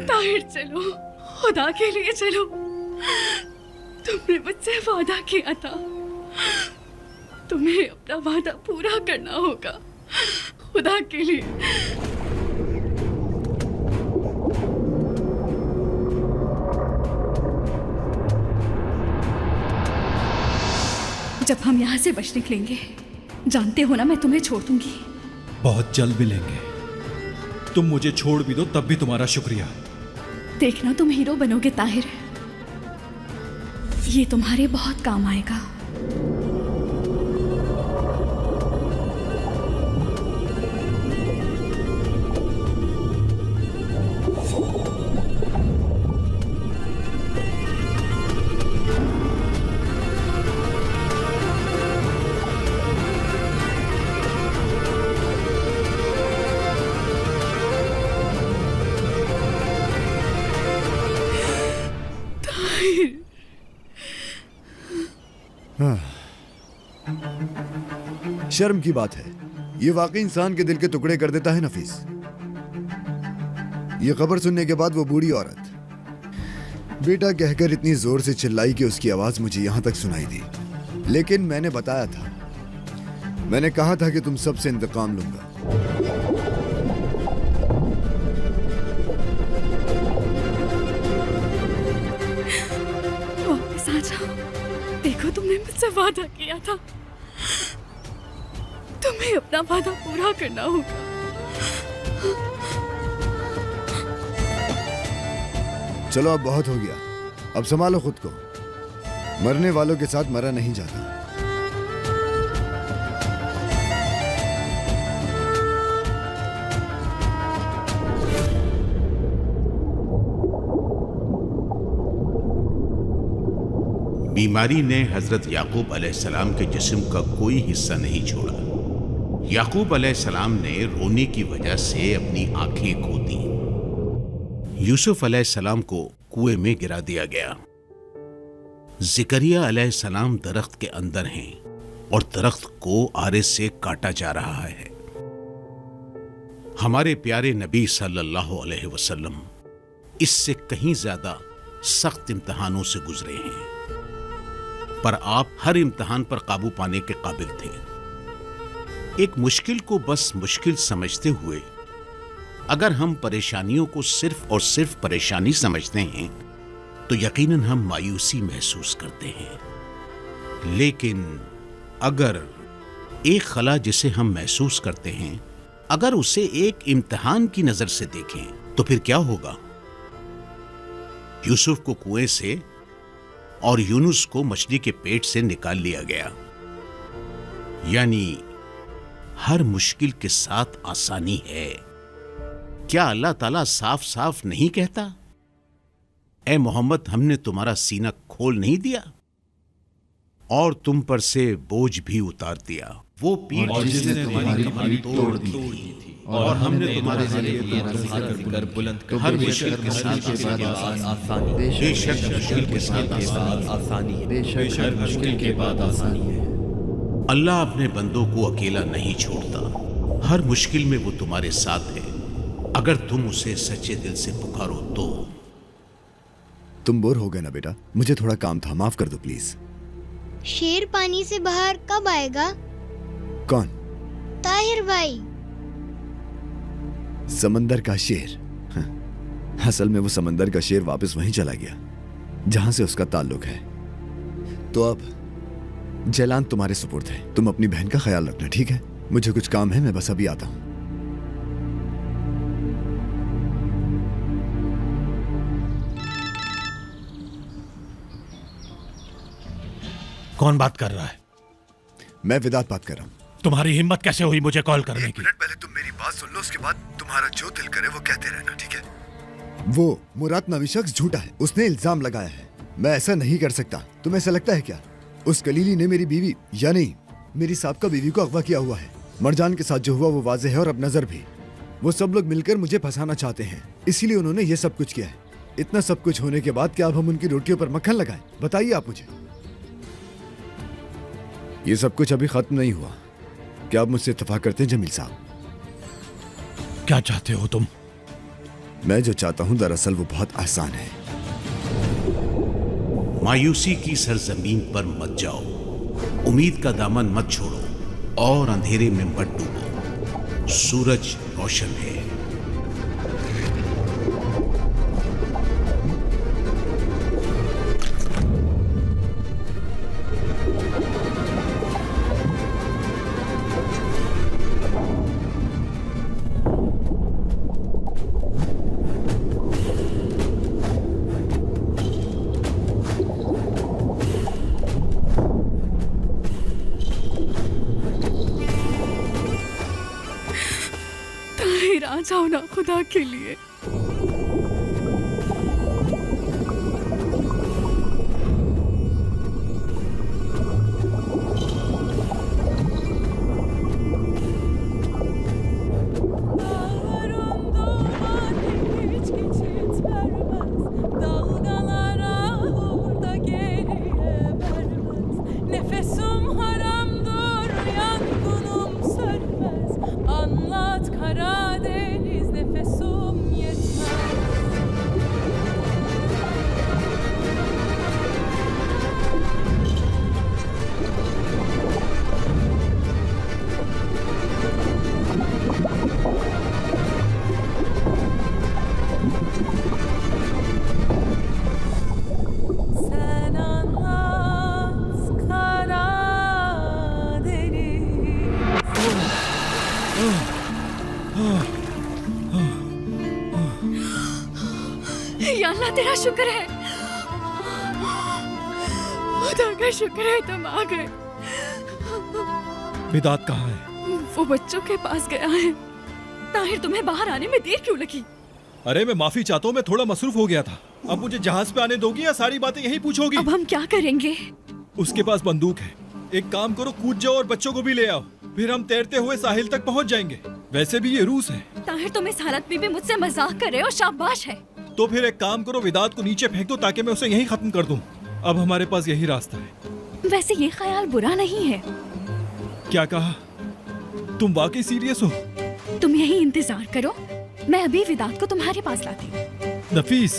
ताहिर चलो, खुदा के लिए चलो। तुमने मुझसे वादा किया था, तुम्हें अपना वादा पूरा करना होगा, खुदा के लिए। जब हम यहाँ से बच निकलेंगे, जानते हो ना, मैं तुम्हें छोड़ दूंगी। बहुत जल्द मिलेंगे। तुम मुझे छोड़ भी दो तब भी तुम्हारा शुक्रिया। देखना तुम हीरो बनोगे ताहिर, ये तुम्हारे बहुत काम आएगा। शर्म की बात है, ये वाकई इंसान के दिल के टुकड़े कर देता है नफीस। ये खबर सुनने के बाद वो बूढ़ी औरत बेटा कहकर इतनी जोर से चिल्लाई कि उसकी आवाज मुझे यहां तक सुनाई दी। लेकिन मैंने बताया था, मैंने कहा था कि तुम सबसे इंतकाम लूंगा। वापस आ जाओ, देखो तुमने मुझसे वादा किया था, तुम्हें अपना वादा पूरा करना होगा। चलो अब बहुत हो गया, अब संभालो खुद को। मरने वालों के साथ मरा नहीं जाता। बीमारी ने हजरत याकूब अलैहिस्सलाम के जिस्म का कोई हिस्सा नहीं छोड़ा। याकूब अलैहिस्सलाम ने रोने की वजह से अपनी आंखें खो दी। यूसुफ अलैहिस्सलाम को कुएं में गिरा दिया गया। जिकरिया अलैहिस्सलाम दरख्त के अंदर हैं और दरख्त को आरे से काटा जा रहा है। हमारे प्यारे नबी सल्लल्लाहु अलैहि वसल्लम इससे कहीं ज्यादा सख्त इम्तिहानों से गुजरे हैं, पर आप हर इम्तिहान पर काबू पाने के काबिल थे। एक मुश्किल को बस मुश्किल समझते हुए अगर हम परेशानियों को सिर्फ और सिर्फ परेशानी समझते हैं तो यकीनन हम मायूसी महसूस करते हैं। लेकिन अगर एक खला जिसे हम महसूस करते हैं, अगर उसे एक इम्तिहान की नजर से देखें तो फिर क्या होगा? यूसुफ को कुएं से और यूनुस को मछली के पेट से निकाल लिया गया। यानी हर मुश्किल के साथ आसानी है। क्या अल्लाह ताला साफ साफ नहीं कहता, ए मोहम्मद, हमने तुम्हारा सीना खोल नहीं दिया और तुम पर से बोझ भी उतार दिया। वो पीठ जिसने तुम्हारी कमर तोड़ दी थी और हमने तुम्हारे लिए कर बुलंद कर हर मुश्किल के साथ आसानी। बेशक मुश्किल के साथ आसानी है, बेशक मुश्किल के बाद आसानी है। अल्लाह अपने बंदों को अकेला नहीं छोड़ता। हर मुश्किल में वो तुम्हारे साथ है, अगर तुम उसे सच्चे दिल से पुकारो तो। तुम बोर हो गए ना बेटा? मुझे थोड़ा काम था, माफ कर दो प्लीज। शेर पानी से बाहर कब आएगा? कौन? ताहिर भाई। समंदर का शेर? असल में वो समंदर का शेर वापस वहीं चला गया जहां से उसका ताल्लुक है। तो अब जलान तुम्हारे सुपुर्द है। तुम अपनी बहन का ख्याल रखना, ठीक है? मुझे कुछ काम है, मैं बस अभी आता हूं। कौन बात कर रहा है? मैं विदात बात कर रहा हूं। तुम्हारी हिम्मत कैसे हुई मुझे कॉल करने की? मिनट पहले तुम मेरी बात सुन लो, उसके बाद तुम्हारा जो दिल करे वो कहते रहना, ठीक है? वो मुराद नावी शख्स झूठा है, उसने इल्जाम लगाया है। मैं ऐसा नहीं कर सकता। तुम्हें ऐसा लगता है क्या? उस कलीली ने मेरी बीवी यानी मेरी साबका बीवी को अगवा किया हुआ है। मरजान के साथ जो हुआ वो वाज़ेह है और अब नजर भी। वो सब लोग मिलकर मुझे फंसाना चाहते हैं, इसीलिए उन्होंने ये सब कुछ किया है। इतना सब कुछ होने के बाद क्या अब हम उनकी रोटियों पर मक्खन लगाएं? बताइए आप मुझे। ये सब कुछ अभी खत्म नहीं हुआ। क्या आप मुझसे इत्तेफाक करते हैं जमील साहब? क्या चाहते हो तुम? मैं जो चाहता हूँ दरअसल वो बहुत आसान है। मायूसी की सरजमीन पर मत जाओ, उम्मीद का दामन मत छोड़ो और अंधेरे में मत डूबो। सूरज रोशन है। ताहिर आ जाओ ना खुदा के लिए। Nefesim haramdır, yangınım sönmez. Anlat Karadeniz, nefesim yetmez. Sen anlat Karadeniz. या अल्लाह तेरा शुक्र है, खुदा का शुक्र है तुम आ गए। विदात कहाँ है? वो बच्चों के पास गया है। ताहिर तुम्हें बाहर आने में देर क्यों लगी? अरे मैं माफी चाहता हूँ, मैं थोड़ा मसरूफ हो गया था। अब मुझे जहाज पे आने दोगी या सारी बातें यही पूछोगी? अब हम क्या करेंगे? उसके पास बंदूक है। एक काम करो, कूद जाओ और बच्चों को भी ले आओ, फिर हम तैरते हुए साहिल तक पहुँच जाएंगे। वैसे भी ये रूस है। ताहिर तुम इस हालत में भी मुझसे मजाक कर रहे हो, शाबाश है। तो फिर एक काम करो, विदात को नीचे फेंक दो ताकि मैं उसे यहीं खत्म कर दूं। अब हमारे पास यही रास्ता है। वैसे ये ख्याल बुरा नहीं है। क्या कहा? तुम वाकई सीरियस हो? तुम यही इंतजार करो, मैं अभी विदात को तुम्हारे पास लाती हूँ। नफीस,